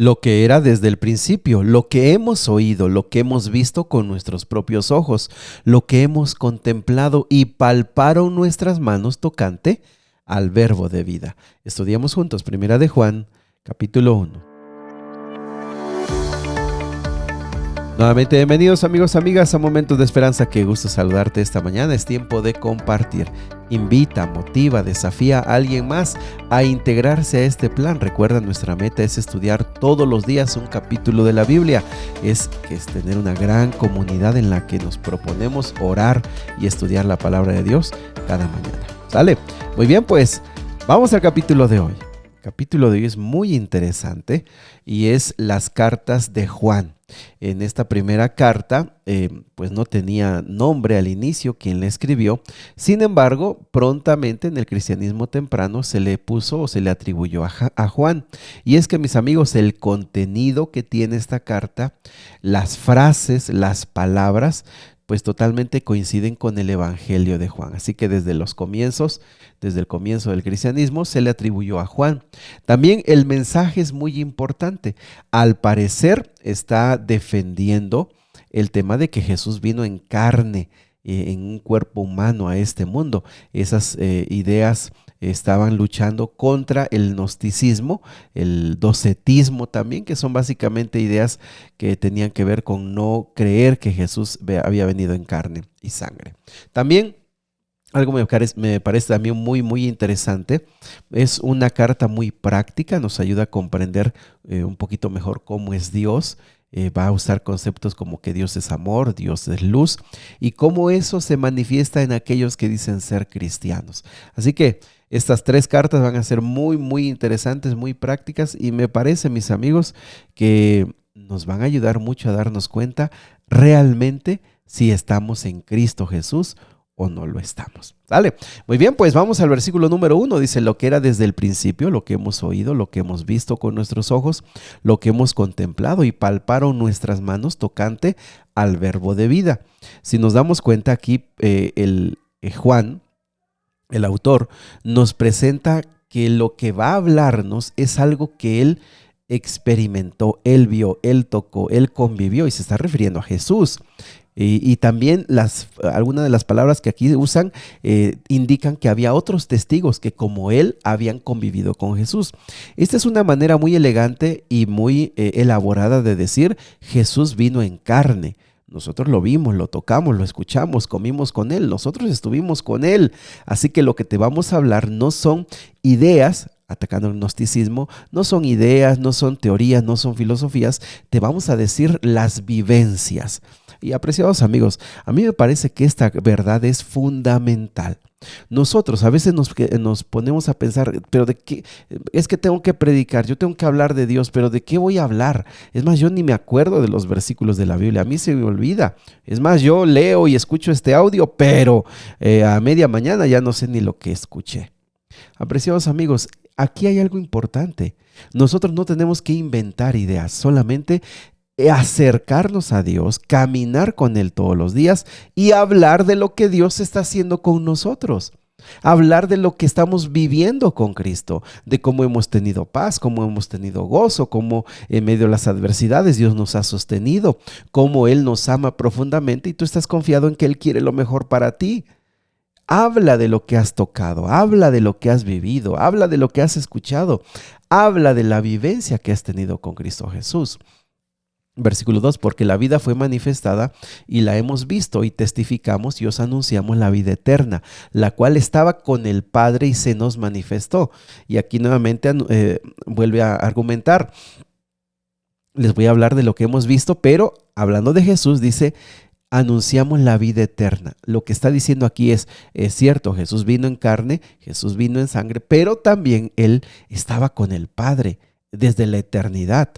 lo que era desde el principio, lo que hemos oído, lo que hemos visto con nuestros propios ojos, lo que hemos contemplado y palparon nuestras manos tocante al verbo de vida. Estudiamos juntos, Primera de Juan, capítulo 1. Nuevamente bienvenidos amigos, amigas a Momentos de Esperanza. Qué gusto saludarte esta mañana. Es tiempo de compartir. Invita, motiva, desafía a alguien más a integrarse a este plan. Recuerda, nuestra meta es estudiar todos los días un capítulo de la Biblia. Es tener una gran comunidad en la que nos proponemos orar y estudiar la palabra de Dios cada mañana. ¿Sale? Muy bien, pues vamos al capítulo de hoy. El capítulo de hoy es muy interesante y es las cartas de Juan. En esta primera carta, pues no tenía nombre al inicio quien la escribió. Sin embargo, prontamente en el cristianismo temprano se le puso o se le atribuyó a Juan. Y es que, mis amigos, el contenido que tiene esta carta, las frases, las palabras, pues totalmente coinciden con el Evangelio de Juan. Así que desde el comienzo del cristianismo se le atribuyó a Juan. También el mensaje es muy importante. Al parecer está defendiendo el tema de que Jesús vino en carne, en un cuerpo humano a este mundo. Esas ideas estaban luchando contra el gnosticismo, el docetismo también, que son básicamente ideas que tenían que ver con no creer que Jesús había venido en carne y sangre. También algo me parece también muy interesante. Es una carta muy práctica, nos ayuda a comprender un poquito mejor cómo es Dios. Va a usar conceptos como que Dios es amor, Dios es luz y cómo eso se manifiesta en aquellos que dicen ser cristianos. Así que estas tres cartas van a ser muy interesantes, muy prácticas y me parece, mis amigos, que nos van a ayudar mucho a darnos cuenta realmente si estamos en Cristo Jesús o no lo estamos. ¿Sale? Muy bien, pues vamos al versículo número 1. Dice: lo que era desde el principio, lo que hemos oído, lo que hemos visto con nuestros ojos, lo que hemos contemplado y palparon nuestras manos tocante al verbo de vida. Si nos damos cuenta aquí, Juan, el autor, nos presenta que lo que va a hablarnos es algo que él experimentó, él vio, él tocó, él convivió y se está refiriendo a Jesús. Y también algunas de las palabras que aquí usan indican que había otros testigos que como él habían convivido con Jesús. Esta es una manera muy elegante y muy elaborada de decir: Jesús vino en carne. Nosotros lo vimos, lo tocamos, lo escuchamos, comimos con él, nosotros estuvimos con él. Así que lo que te vamos a hablar no son ideas, atacando el gnosticismo, no son ideas, no son teorías, no son filosofías, te vamos a decir las vivencias. Y apreciados amigos, a mí me parece que esta verdad es fundamental. Nosotros a veces nos ponemos a pensar, pero ¿de qué? Es que tengo que predicar, yo tengo que hablar de Dios, pero ¿de qué voy a hablar? Es más, yo ni me acuerdo de los versículos de la Biblia, a mí se me olvida. Es más, yo leo y escucho este audio, pero a media mañana ya no sé ni lo que escuché. Apreciados amigos, aquí hay algo importante. Nosotros no tenemos que inventar ideas, solamente acercarnos a Dios, caminar con Él todos los días y hablar de lo que Dios está haciendo con nosotros. Hablar de lo que estamos viviendo con Cristo, de cómo hemos tenido paz, cómo hemos tenido gozo, cómo en medio de las adversidades Dios nos ha sostenido, cómo Él nos ama profundamente y tú estás confiado en que Él quiere lo mejor para ti. Habla de lo que has tocado, habla de lo que has vivido, habla de lo que has escuchado, habla de la vivencia que has tenido con Cristo Jesús. Versículo 2, porque la vida fue manifestada y la hemos visto y testificamos y os anunciamos la vida eterna, la cual estaba con el Padre y se nos manifestó. Y aquí nuevamente vuelve a argumentar. Les voy a hablar de lo que hemos visto, pero hablando de Jesús dice: anunciamos la vida eterna. Lo que está diciendo aquí es cierto, Jesús vino en carne, Jesús vino en sangre, pero también Él estaba con el Padre desde la eternidad.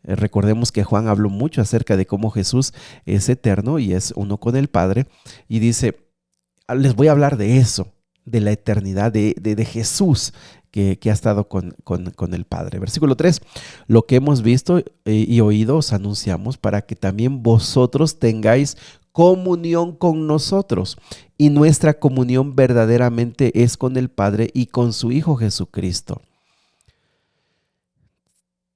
Recordemos que Juan habló mucho acerca de cómo Jesús es eterno y es uno con el Padre. Y dice, les voy a hablar de eso, de la eternidad, de Jesús que ha estado con el Padre. Versículo 3, lo que hemos visto y oído os anunciamos para que también vosotros tengáis comunión con nosotros. Y nuestra comunión verdaderamente es con el Padre y con su Hijo Jesucristo.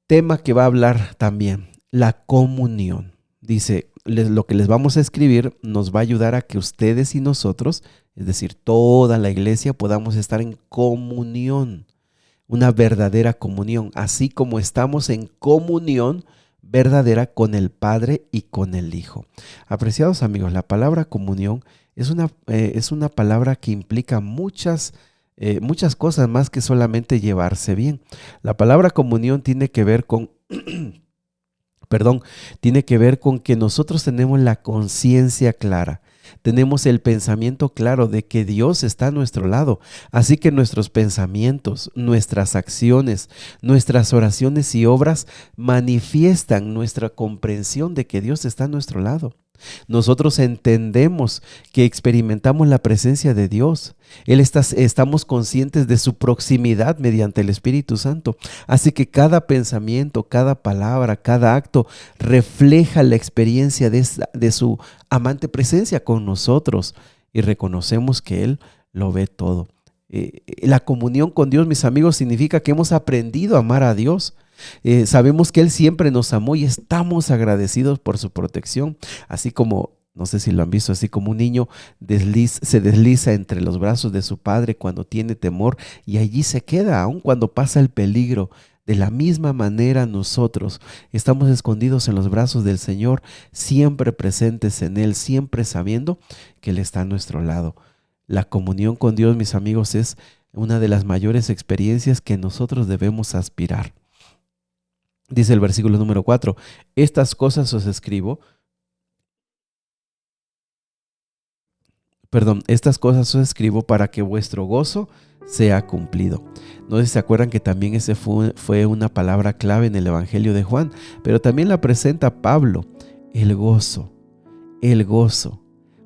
tema que va a hablar también, la comunión. Dice, lo que les vamos a escribir nos va a ayudar a que ustedes y nosotros, es decir, toda la iglesia, podamos estar en comunión, una verdadera comunión, así como estamos en comunión verdadera con el Padre y con el Hijo. Apreciados amigos, la palabra comunión es una palabra que implica muchas cosas más que solamente llevarse bien. La palabra comunión tiene que ver con tiene que ver con que nosotros tenemos la conciencia clara, tenemos el pensamiento claro de que Dios está a nuestro lado, así que nuestros pensamientos, nuestras acciones, nuestras oraciones y obras manifiestan nuestra comprensión de que Dios está a nuestro lado. Nosotros entendemos que experimentamos la presencia de Dios. Estamos conscientes de su proximidad mediante el Espíritu Santo. Así que cada pensamiento, cada palabra, cada acto refleja la experiencia de su amante presencia con nosotros y reconocemos que Él lo ve todo. La comunión con Dios, mis amigos, significa que hemos aprendido a amar a Dios. Sabemos que Él siempre nos amó y estamos agradecidos por su protección, así como, no sé si lo han visto, así como un niño se desliza entre los brazos de su padre cuando tiene temor y allí se queda, aun cuando pasa el peligro. De la misma manera nosotros estamos escondidos en los brazos del Señor, siempre presentes en Él, siempre sabiendo que Él está a nuestro lado. La comunión con Dios, mis amigos, es una de las mayores experiencias que nosotros debemos aspirar. Dice el versículo número 4, estas cosas os escribo para que vuestro gozo sea cumplido. No sé si se acuerdan que también ese fue una palabra clave en el Evangelio de Juan, pero también la presenta Pablo, el gozo, el gozo.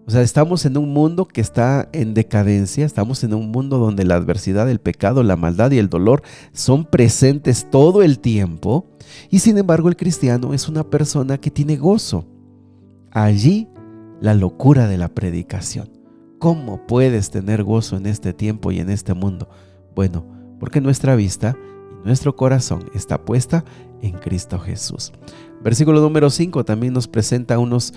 O sea, estamos en un mundo que está en decadencia, estamos en un mundo donde la adversidad, el pecado, la maldad y el dolor son presentes todo el tiempo y sin embargo el cristiano es una persona que tiene gozo. Allí la locura de la predicación. ¿Cómo puedes tener gozo en este tiempo y en este mundo? Bueno, porque nuestra vista y nuestro corazón está puesta en Cristo Jesús. Versículo número 5 también nos presenta unos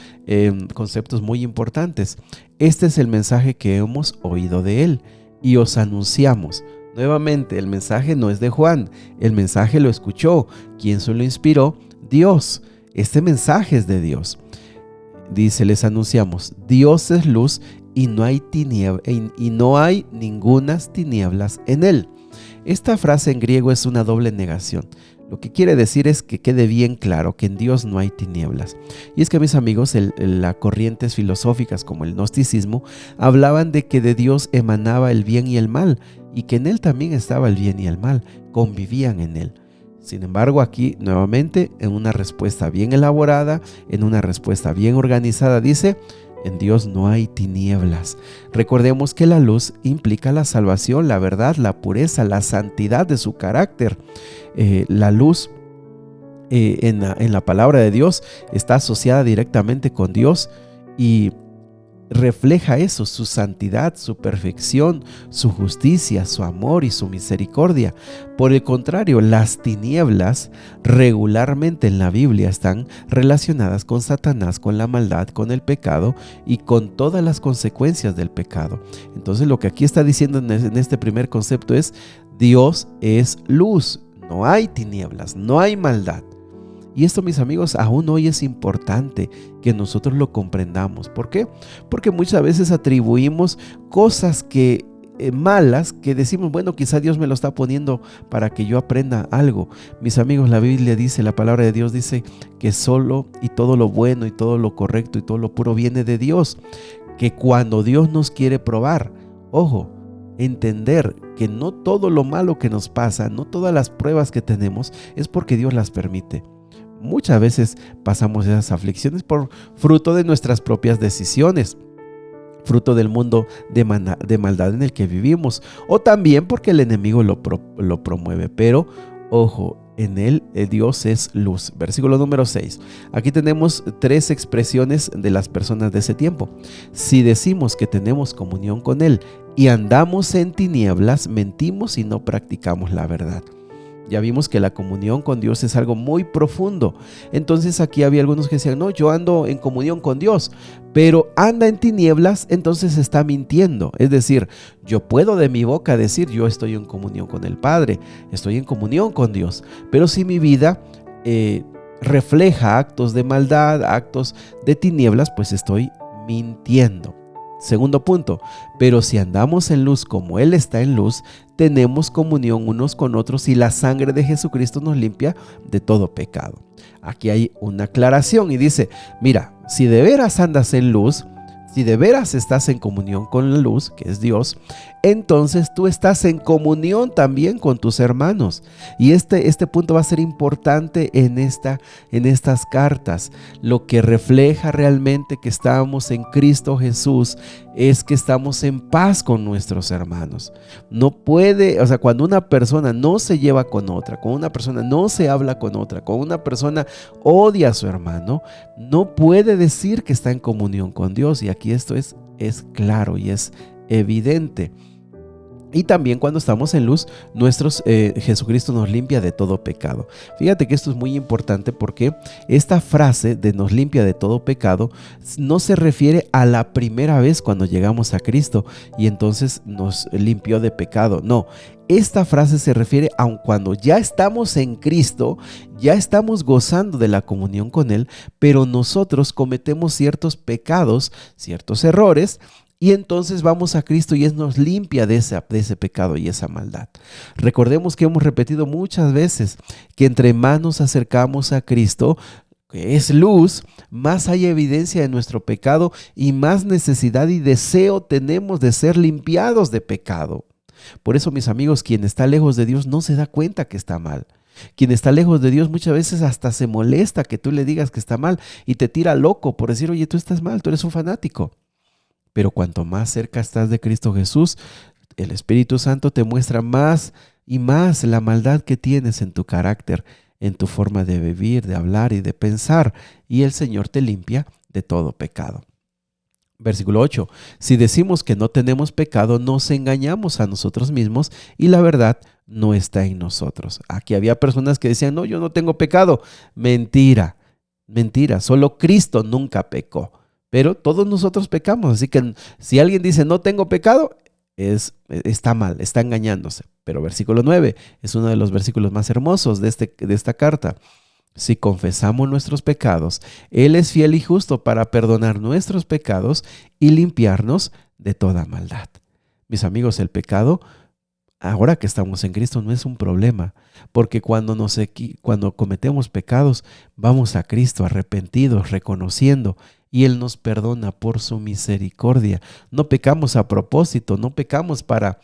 conceptos muy importantes. Este es el mensaje que hemos oído de Él y os anunciamos. Nuevamente, el mensaje no es de Juan, el mensaje lo escuchó. ¿Quién se lo inspiró? Dios. Este mensaje es de Dios. Dice, les anunciamos, Dios es luz y no hay ningunas tinieblas en Él. Esta frase en griego es una doble negación. Lo que quiere decir es que quede bien claro que en Dios no hay tinieblas. Y es que, mis amigos, las corrientes filosóficas como el gnosticismo hablaban de que de Dios emanaba el bien y el mal y que en Él también estaba el bien y el mal, convivían en Él. Sin embargo, aquí nuevamente en una respuesta bien elaborada, en una respuesta bien organizada, dice: en Dios no hay tinieblas. Recordemos que la luz implica la salvación, la verdad, la pureza, la santidad de su carácter. La luz en la palabra de Dios está asociada directamente con Dios y refleja eso, su santidad, su perfección, su justicia, su amor y su misericordia. Por el contrario, las tinieblas regularmente en la Biblia están relacionadas con Satanás, con la maldad, con el pecado y con todas las consecuencias del pecado. Entonces, lo que aquí está diciendo en este primer concepto es: Dios es luz, no hay tinieblas, no hay maldad. Y esto, mis amigos, aún hoy es importante que nosotros lo comprendamos. ¿Por qué? Porque muchas veces atribuimos cosas malas que decimos, bueno, quizá Dios me lo está poniendo para que yo aprenda algo. Mis amigos, la Biblia dice, la palabra de Dios dice que solo y todo lo bueno y todo lo correcto y todo lo puro viene de Dios. Que cuando Dios nos quiere probar, ojo, entender que no todo lo malo que nos pasa, no todas las pruebas que tenemos es porque Dios las permite. Muchas veces pasamos esas aflicciones por fruto de nuestras propias decisiones, fruto del mundo de maldad en el que vivimos, o también porque el enemigo lo promueve. Pero, ojo, en él Dios es luz. Versículo número 6. Aquí tenemos 3 expresiones de las personas de ese tiempo. Si decimos que tenemos comunión con Él y andamos en tinieblas, mentimos y no practicamos la verdad. Ya vimos que la comunión con Dios es algo muy profundo. Entonces aquí había algunos que decían, no, yo ando en comunión con Dios, pero anda en tinieblas, entonces está mintiendo. Es decir, yo puedo de mi boca decir, yo estoy en comunión con el Padre, estoy en comunión con Dios, pero si mi vida refleja actos de maldad, actos de tinieblas, pues estoy mintiendo. Segundo punto, pero si andamos en luz como Él está en luz, tenemos comunión unos con otros y la sangre de Jesucristo nos limpia de todo pecado. Aquí hay una aclaración y dice, mira, si de veras andas en luz, si de veras estás en comunión con la luz, que es Dios, entonces tú estás en comunión también con tus hermanos. Y este punto va a ser importante en estas cartas. Lo que refleja realmente que estamos en Cristo Jesús es que estamos en paz con nuestros hermanos. No puede, o sea, cuando una persona no se lleva con otra, cuando una persona no se habla con otra, cuando una persona odia a su hermano, no puede decir que está en comunión con Dios. Y aquí esto es claro y es evidente. Y también cuando estamos en luz, Jesucristo nos limpia de todo pecado. Fíjate que esto es muy importante porque esta frase de nos limpia de todo pecado no se refiere a la primera vez cuando llegamos a Cristo y entonces nos limpió de pecado. No, esta frase se refiere a cuando ya estamos en Cristo, ya estamos gozando de la comunión con Él, pero nosotros cometemos ciertos pecados, ciertos errores, y entonces vamos a Cristo y Él nos limpia de ese pecado y esa maldad. Recordemos que hemos repetido muchas veces que entre más nos acercamos a Cristo, que es luz, más hay evidencia de nuestro pecado y más necesidad y deseo tenemos de ser limpiados de pecado. Por eso, mis amigos, quien está lejos de Dios no se da cuenta que está mal. Quien está lejos de Dios muchas veces hasta se molesta que tú le digas que está mal y te tira loco por decir, oye, tú estás mal, tú eres un fanático. Pero cuanto más cerca estás de Cristo Jesús, el Espíritu Santo te muestra más y más la maldad que tienes en tu carácter, en tu forma de vivir, de hablar y de pensar, y el Señor te limpia de todo pecado. Versículo 8. Si decimos que no tenemos pecado, nos engañamos a nosotros mismos y la verdad no está en nosotros. Aquí había personas que decían, no, yo no tengo pecado. Mentira, mentira, solo Cristo nunca pecó. Pero todos nosotros pecamos, así que si alguien dice no tengo pecado, está mal, está engañándose. Pero versículo 9 es uno de los versículos más hermosos de esta carta. Si confesamos nuestros pecados, Él es fiel y justo para perdonar nuestros pecados y limpiarnos de toda maldad. Mis amigos, el pecado, ahora que estamos en Cristo, no es un problema, porque cuando cometemos pecados, vamos a Cristo arrepentidos, reconociendo, y Él nos perdona por su misericordia. No pecamos a propósito, no pecamos para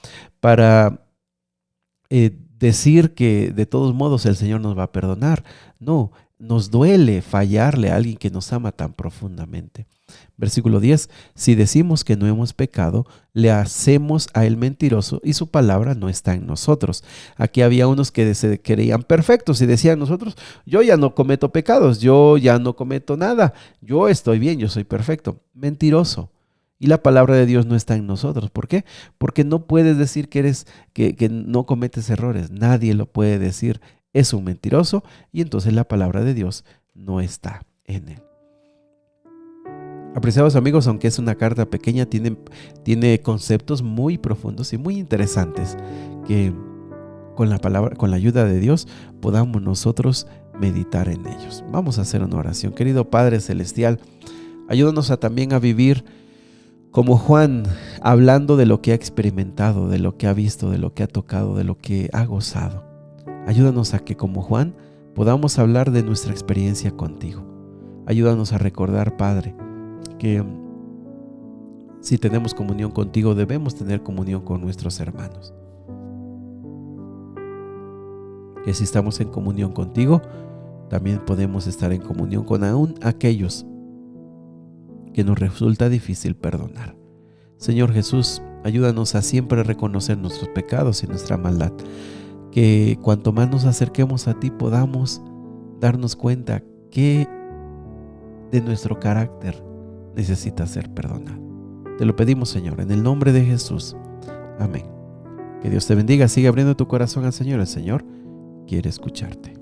decir que de todos modos el Señor nos va a perdonar. No, nos duele fallarle a alguien que nos ama tan profundamente. Versículo 10, si decimos que no hemos pecado, le hacemos a Él mentiroso y su palabra no está en nosotros. Aquí había unos que se creían perfectos y decían nosotros, yo ya no cometo pecados, yo ya no cometo nada, yo estoy bien, yo soy perfecto. Mentiroso. Y la palabra de Dios no está en nosotros. ¿Por qué? Porque no puedes decir que no cometes errores. Nadie lo puede decir. Es un mentiroso y entonces la palabra de Dios no está en él. Apreciados amigos, aunque es una carta pequeña, tiene conceptos muy profundos y muy interesantes que con la ayuda de Dios podamos nosotros meditar en ellos. Vamos a hacer una oración. Querido Padre Celestial, ayúdanos también a vivir como Juan, hablando de lo que ha experimentado, de lo que ha visto, de lo que ha tocado, de lo que ha gozado. Ayúdanos a que como Juan podamos hablar de nuestra experiencia contigo. Ayúdanos a recordar, Padre, que si tenemos comunión contigo, debemos tener comunión con nuestros hermanos. Que si estamos en comunión contigo, también podemos estar en comunión con aún aquellos que nos resulta difícil perdonar. Señor Jesús, ayúdanos a siempre reconocer nuestros pecados y nuestra maldad. Que cuanto más nos acerquemos a ti, podamos darnos cuenta que de nuestro carácter necesita ser perdonado. Te lo pedimos, Señor, en el nombre de Jesús. Amén. Que Dios te bendiga. Sigue abriendo tu corazón al Señor. El Señor quiere escucharte.